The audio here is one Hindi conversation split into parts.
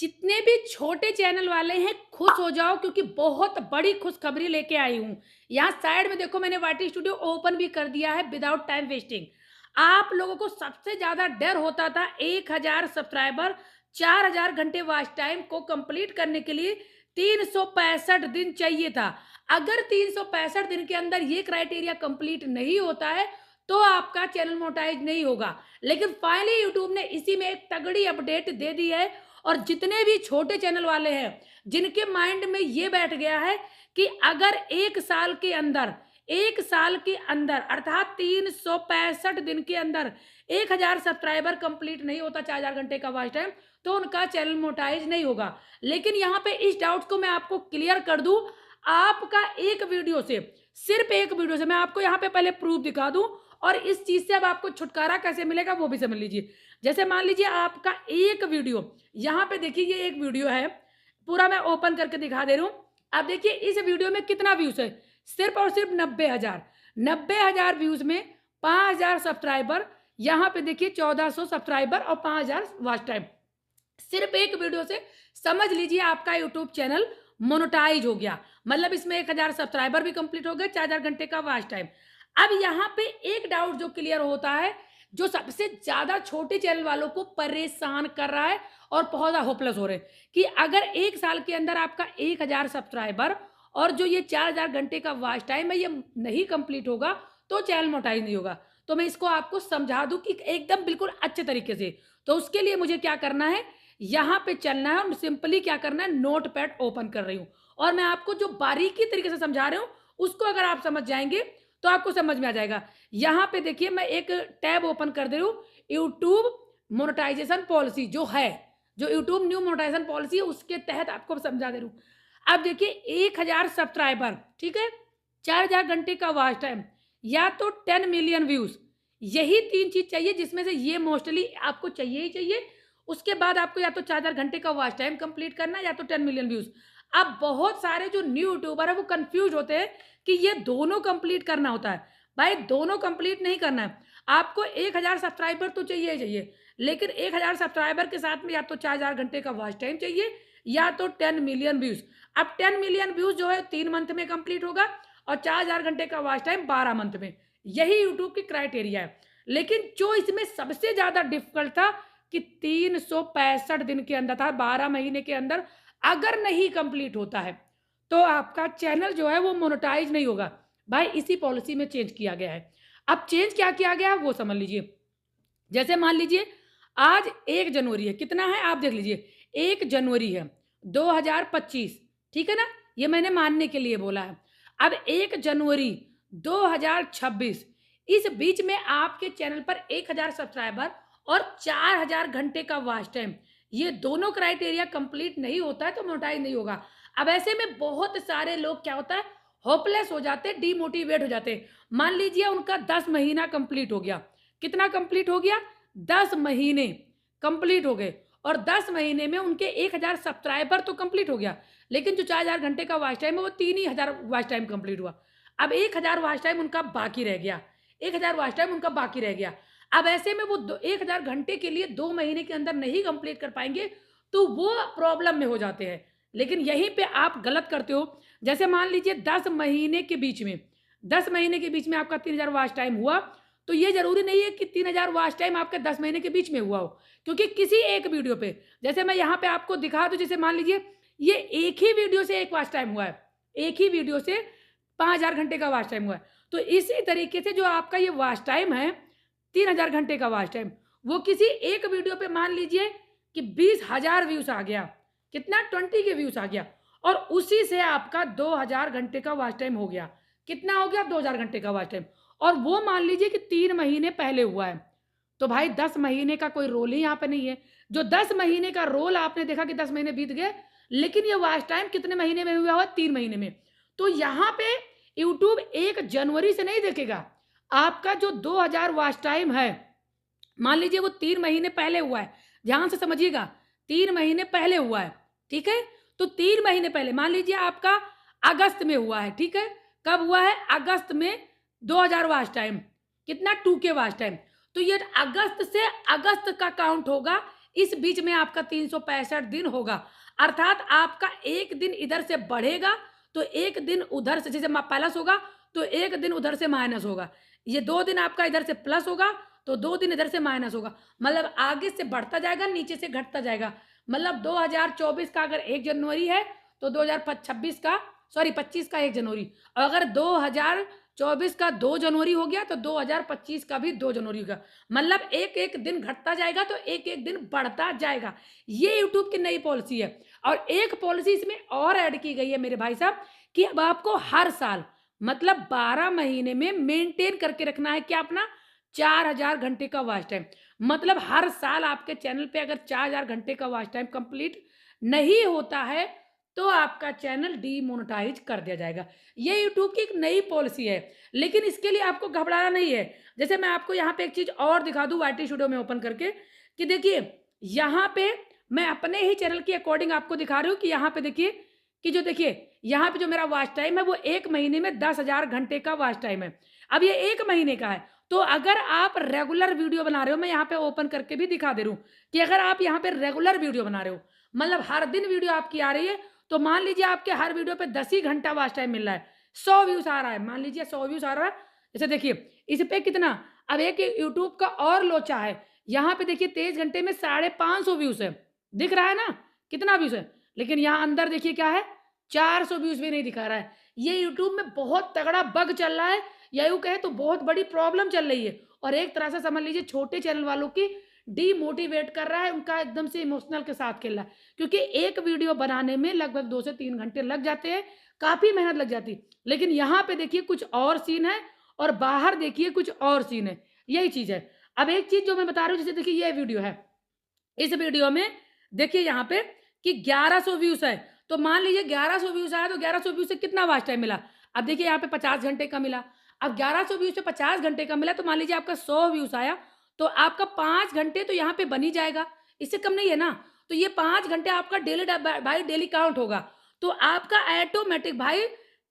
जितने भी छोटे चैनल वाले हैं खुश हो जाओ, क्योंकि बहुत बड़ी खुशखबरी लेके आई हूँ। यहाँ साइड में देखो, मैंने वाटी स्टूडियो ओपन भी कर दिया है विदाउट टाइम वेस्टिंग। आप लोगों को सबसे ज्यादा डर होता था 1000 सब्सक्राइबर 4000 घंटे वॉच टाइम को कंप्लीट करने के लिए 365 दिन चाहिए था। अगर 365 दिन के अंदर ये क्राइटेरिया कंप्लीट नहीं होता है तो आपका चैनल मोनेटाइज नहीं होगा। लेकिन फाइनली यूट्यूब ने इसी में एक तगड़ी अपडेट दे दी है। और जितने भी छोटे चैनल वाले हैं जिनके माइंड में ये बैठ गया है कि अगर एक साल के अंदर अर्थात 365 दिन के अंदर 1000 सब्सक्राइबर कंप्लीट नहीं होता 4000 घंटे का वॉच टाइम, तो उनका चैनल मोनेटाइज नहीं होगा। लेकिन यहाँ पे इस डाउट को मैं आपको क्लियर कर दूं। आपका एक वीडियो से, सिर्फ एक वीडियो से, मैं आपको यहाँ पे पहले प्रूफ दिखा दूं और इस चीज से अब आपको छुटकारा कैसे मिलेगा वो भी समझ लीजिए। जैसे मान लीजिए आपका एक वीडियो, यहाँ पे देखिए ये एक वीडियो है, पूरा मैं ओपन करके दिखा दे रहा हूँ। अब देखिए इस वीडियो में कितना व्यूज है, सिर्फ और सिर्फ 90,000 व्यूज में 5000 सब्सक्राइबर, यहाँ पे देखिए 1400 सब्सक्राइबर और 5000 वॉच टाइम। सिर्फ एक वीडियो से समझ लीजिए आपका यूट्यूब चैनल मोनेटाइज हो गया। मतलब इसमें 1000 सब्सक्राइबर भी कंप्लीट हो गए, 4000 घंटे का वॉच टाइम। अब यहाँ पे एक डाउट जो क्लियर होता है, जो सबसे ज्यादा छोटे चैनल वालों को परेशान कर रहा है और बहुत ज्यादा होपलेस हो रहे हैं, कि अगर एक साल के अंदर आपका 1000 सब्सक्राइबर और जो ये 4000 घंटे का वॉच टाइम है ये नहीं कंप्लीट होगा तो चैनल मोनेटाइज नहीं होगा। तो मैं इसको आपको समझा दूं कि एकदम बिल्कुल अच्छे तरीके से। तो उसके लिए मुझे क्या करना है, यहाँ पे चलना है और सिंपली क्या करना है, नोट पैड ओपन कर रही हूँ और मैं आपको जो बारीकी तरीके से समझा रही हूँ उसको अगर आप समझ जाएंगे तो आपको समझ में आ जाएगा। यहाँ पे देखिए मैं एक टैब ओपन कर दे रही हूँ, यूट्यूब मोनेटाइजेशन पॉलिसी जो है, जो यूट्यूब न्यू मोनेटाइजेशन पॉलिसी है उसके तहत आपको समझा दे रही हूँ। अब देखिए 1000 सब्सक्राइबर, ठीक है, 4000 घंटे का वॉच टाइम या तो 10 मिलियन व्यूज, यही तीन चीज चाहिए जिसमें से ये मोस्टली आपको चाहिए ही चाहिए। उसके बाद आपको या तो 4000 घंटे का वॉच टाइम कंप्लीट करना है या तो 10 मिलियन व्यूज। अब बहुत सारे जो न्यू यूट्यूबर है वो कंफ्यूज होते हैं कि ये दोनों कंप्लीट करना होता है। भाई दोनों कंप्लीट नहीं करना है, आपको 1000 सब्सक्राइबर तो चाहिए ही चाहिए, लेकिन 1000 सब्सक्राइबर के साथ में या तो 4000 घंटे का वॉच टाइम चाहिए या तो 10 मिलियन व्यूज। अब 10 मिलियन व्यूज जो है 3 मंथ में कंप्लीट होगा और 4000 घंटे का वॉच टाइम 12 मंथ में। यही यूट्यूब की क्राइटेरिया है। लेकिन जो इसमें सबसे ज्यादा डिफिकल्ट था कि 365 दिन के अंदर था, 12 महीने के अंदर अगर नहीं कंप्लीट होता है तो आपका चैनल जो है वो मोनेटाइज नहीं होगा। भाई इसी पॉलिसी में चेंज किया गया है। अब चेंज क्या किया गया है वो समझ लीजिए। जैसे मान लीजिए आज 1 जनवरी है, कितना है आप देख लीजिए, 1 जनवरी है 2025, ठीक है ना, ये मैंने मानने के लिए बोला है। अब 1 जनवरी 2026, इस बीच में आपके चैनल पर 1000 सब्सक्राइबर और 4000 घंटे का वॉच टाइम, ये दोनों क्राइटेरिया कंप्लीट नहीं होता है तो मोनेटाइज नहीं होगा। अब ऐसे में बहुत सारे लोग क्या होता है, होपलेस हो जाते, डीमोटिवेट हो जाते। मान लीजिए उनका 10 महीना कंप्लीट हो गया, कितना कंप्लीट हो गया, 10 महीने कंप्लीट हो गए और 10 महीने में उनके 1000 सब्सक्राइबर तो कंप्लीट हो गया, लेकिन जो 4000 घंटे का वॉच टाइम है वो 3000 वॉच टाइम कंप्लीट हुआ। अब 1000 वॉच टाइम उनका बाकी रह गया, 1000 वॉच टाइम उनका बाकी रह गया। अब ऐसे में वो 1000 घंटे के लिए 2 महीने के अंदर नहीं कंप्लीट कर पाएंगे तो वो प्रॉब्लम में हो जाते हैं। लेकिन यहीं पे आप गलत करते हो। जैसे मान लीजिए 10 महीने के बीच में, 10 महीने के बीच में आपका 3000 वॉच टाइम हुआ, तो ये जरूरी नहीं है कि 3000 वॉच टाइम आपके 10 महीने के बीच में हुआ हो, क्योंकि किसी एक वीडियो पे, जैसे मैं यहाँ पे आपको दिखा दूं, जैसे मान लीजिए ये एक ही वीडियो से एक वॉच टाइम हुआ है, एक ही वीडियो से 5000 घंटे का वॉच टाइम हुआ है, तो इसी तरीके से जो आपका ये वॉच टाइम है 3000 घंटे का वॉच टाइम, वो किसी एक वीडियो पे मान लीजिए कि 20,000 व्यूज आ गया, कितना 20 के व्यूज आ गया, और उसी से आपका 2000 घंटे का वॉच टाइम हो गया, कितना हो गया 2000 घंटे का वॉच टाइम, और वो मान लीजिए कि 3 महीने पहले हुआ है, तो भाई 10 महीने का कोई रोल ही यहाँ पे नहीं है। जो 10 महीने का रोल आपने देखा कि 10 महीने बीत गए, लेकिन ये वॉच टाइम कितने महीने में हुआ है, 3 महीने में। तो यहाँ पे यूट्यूब 1 जनवरी से नहीं देखेगा, आपका जो 2000 वॉच टाइम है, मान लीजिए वो 3 महीने पहले हुआ है, ध्यान से समझिएगा, 3 महीने पहले हुआ है, ठीक है, तो 3 महीने पहले मान लीजिए आपका अगस्त में हुआ है, ठीक है, कब हुआ है, अगस्त में 2000 वॉच टाइम, कितना 2K वॉच टाइम, तो ये अगस्त से अगस्त का काउंट होगा, इस बीच में आपका 365 दिन होगा। अर्थात आपका एक दिन इधर से बढ़ेगा, तो एक दिन उधर से, जैसे प्लस होगा, तो एक दिन उधर से माइनस होगा। ये 2 दिन आपका इधर से प्लस होगा, तो 2 दिन इधर से माइनस होगा। मतलब आगे से बढ़ता जाएगा, नीचे से घटता जाएगा। मतलब 2024 का अगर 1 जनवरी है, तो 2026 का, सॉरी 25 का 1 जनवरी। अगर 2024 का 2 जनवरी हो गया, तो 2025 का भी 2 जनवरी होगा। मतलब एक-एक दिन घटता जाएगा, तो एक-एक दिन बढ़ता जाएगा। ये यूट्यूब की नई पॉलिसी है। और एक पॉलिसी इसमें और ऐड की गई है मेरे भाई साहब, कि अब आपको हर साल, मतलब 12 महीने में मेंटेन करके रखना है क्या अपना 4000 घंटे का वॉच टाइम। मतलब हर साल आपके चैनल पे अगर 4000 घंटे का वॉच टाइम कंप्लीट नहीं होता है, तो आपका चैनल डीमोनेटाइज कर दिया जाएगा। ये यूट्यूब की एक नई पॉलिसी है, लेकिन इसके लिए आपको घबराना नहीं है। जैसे मैं आपको यहाँ पे एक चीज और दिखा दूं वाईटी स्टूडियो में ओपन करके, कि देखिए यहाँ पे मैं अपने ही चैनल की अकॉर्डिंग आपको दिखा रही हूँ, कि यहाँ पे देखिए, कि जो देखिए यहाँ पे जो मेरा वॉच टाइम है वो 1 महीने में 10,000 घंटे का वॉच टाइम है। अब ये 1 महीने का है, तो अगर आप रेगुलर वीडियो बना रहे हो, मैं यहाँ पे ओपन करके भी दिखा दे रही हूँ, कि अगर आप यहाँ पे रेगुलर वीडियो बना रहे हो, मतलब हर दिन वीडियो आपकी आ रही है, तो मान लीजिए आपके हर वीडियो पे 10 ही घंटा वॉच टाइम मिल रहा है, 100 व्यूज आ रहा है, मान लीजिए 100 व्यूज आ रहा है। जैसे देखिए इस पे कितना, अब एक यूट्यूब का और लोचा है, यहाँ पे देखिए 23 घंटे में 550 व्यूज है, दिख रहा है ना कितना व्यूज है, लेकिन यहाँ अंदर देखिए क्या है, 400 व्यूज भी नहीं दिखा रहा है। ये यूट्यूब में बहुत तगड़ा बग चल रहा है, या यूं कहे तो बहुत बड़ी प्रॉब्लम चल रही है, और एक तरह से समझ लीजिए छोटे चैनल वालों की डीमोटिवेट कर रहा है, उनका एकदम से इमोशनल के साथ खेल रहा है। क्योंकि एक वीडियो बनाने में लगभग 2 से 3 घंटे लग जाते हैं, काफी मेहनत लग जाती है। लेकिन यहाँ पे देखिए कुछ और सीन है, और बाहर देखिए कुछ और सीन है, यही चीज है। अब एक चीज जो मैं बता रही हूँ, जैसे देखिए ये वीडियो है, इस वीडियो में देखिए यहाँ पे कि 1100 व्यूज है, तो मान लीजिए 1100 व्यूज आया, तो 1100 व्यूज से कितना वॉच टाइम मिला। अब देखिए यहाँ पे 50 घंटे का मिला। अब 1100 व्यूज से 50 घंटे का मिला, तो मान लीजिए आपका 100 व्यूज आया, तो आपका 5 घंटे तो यहाँ पे बन ही जाएगा, इससे कम नहीं है ना। तो ये 5 घंटे आपका डेली भाई डेली काउंट होगा, तो आपका ऑटोमेटिक भाई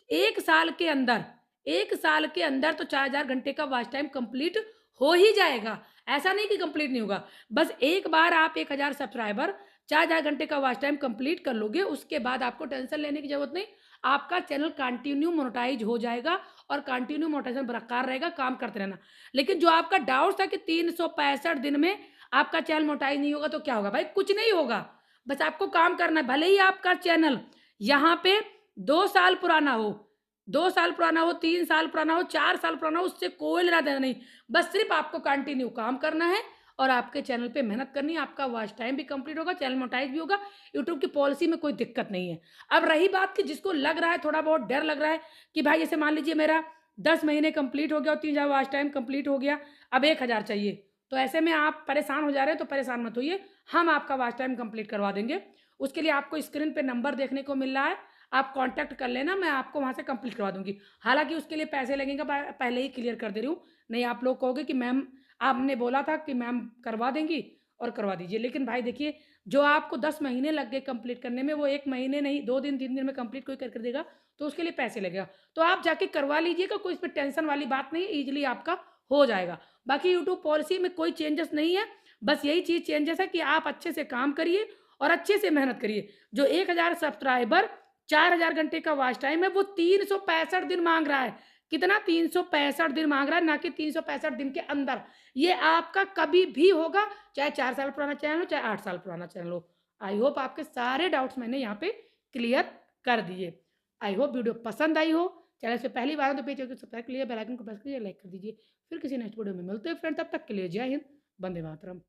1 साल के अंदर, 1 साल के अंदर तो 4000 घंटे का वॉच टाइम कंप्लीट हो ही जाएगा। ऐसा नहीं कि कंप्लीट नहीं होगा, बस एक बार आप 1000 सब्सक्राइबर 4000 घंटे का वॉच टाइम कंप्लीट कर लोगे, उसके बाद आपको टेंशन लेने की जरूरत नहीं। आपका चैनल कंटिन्यू मोनेटाइज हो जाएगा, और कंटिन्यू मोनेटाइजेशन बरकरार रहेगा, काम करते रहना। लेकिन जो आपका डाउट था कि 365 दिन में आपका चैनल मोनेटाइज नहीं होगा, तो क्या होगा भाई, कुछ नहीं होगा। बस आपको काम करना है, भले ही आपका चैनल यहाँ पे 2 साल पुराना हो, 2 साल पुराना हो, 3 साल पुराना हो, 4 साल पुराना हो, उससे कोई लेना देना नहीं। बस सिर्फ आपको कंटिन्यू काम करना है, और आपके चैनल पे मेहनत करनी है, आपका वॉच टाइम भी कंप्लीट होगा, चैनल मोनेटाइज भी होगा। यूट्यूब की पॉलिसी में कोई दिक्कत नहीं है। अब रही बात कि जिसको लग रहा है, थोड़ा बहुत डर लग रहा है कि भाई जैसे मान लीजिए मेरा 10 महीने कंप्लीट हो गया और 3000 वॉच टाइम कंप्लीट हो गया, अब 1000 चाहिए, तो ऐसे में आप परेशान हो जा रहे हैं, तो परेशान मत होइए, हम आपका वॉच टाइम कंप्लीट करवा देंगे। उसके लिए आपको स्क्रीन पे नंबर देखने को मिल रहा है, आप कांटेक्ट कर लेना, मैं आपको वहाँ से कंप्लीट करवा दूंगी। हालांकि उसके लिए पैसे लगेंगे, पहले ही क्लियर कर दे रही हूँ, नहीं आप लोग कहोगे कि मैम आपने बोला था कि मैम करवा देंगी, और करवा दीजिए। लेकिन भाई देखिए, जो आपको 10 महीने लग गए कंप्लीट करने में, वो 1 महीने नहीं, 2 दिन 3 दिन में कंप्लीट कोई कर देगा, तो उसके लिए पैसे लगेगा। तो आप जाके करवा लीजिएगा, कोई इस पर टेंशन वाली बात नहीं, ईजिली आपका हो जाएगा। बाकी यूट्यूब पॉलिसी में कोई चेंजेस नहीं है, बस यही चीज़ चेंजेस है कि आप अच्छे से काम करिए और अच्छे से मेहनत करिए। जो 1000 सब्सक्राइबर 4000 घंटे का वॉच टाइम है, वो 365 दिन मांग रहा है। कितना, 365 दिन मांग रहा है, ना कि 365 दिन के अंदर। ये आपका कभी भी होगा, चाहे 4 साल पुराना चैनल हो, चाहे 8 साल पुराना चैनल हो। आई होप आपके सारे डाउट्स मैंने यहाँ पे क्लियर कर दिए। आई होप वीडियो पसंद आई हो। चैनल से पहली बार हो तो पेज को सब्सक्राइब कर लीजिए, बेल आइकन को प्रेस कीजिए, लाइक कर दीजिए। फिर किसी नेक्स्ट वीडियो में मिलते हैं फ्रेंड, तब तक के लिए जय हिंद, वंदे मातरम।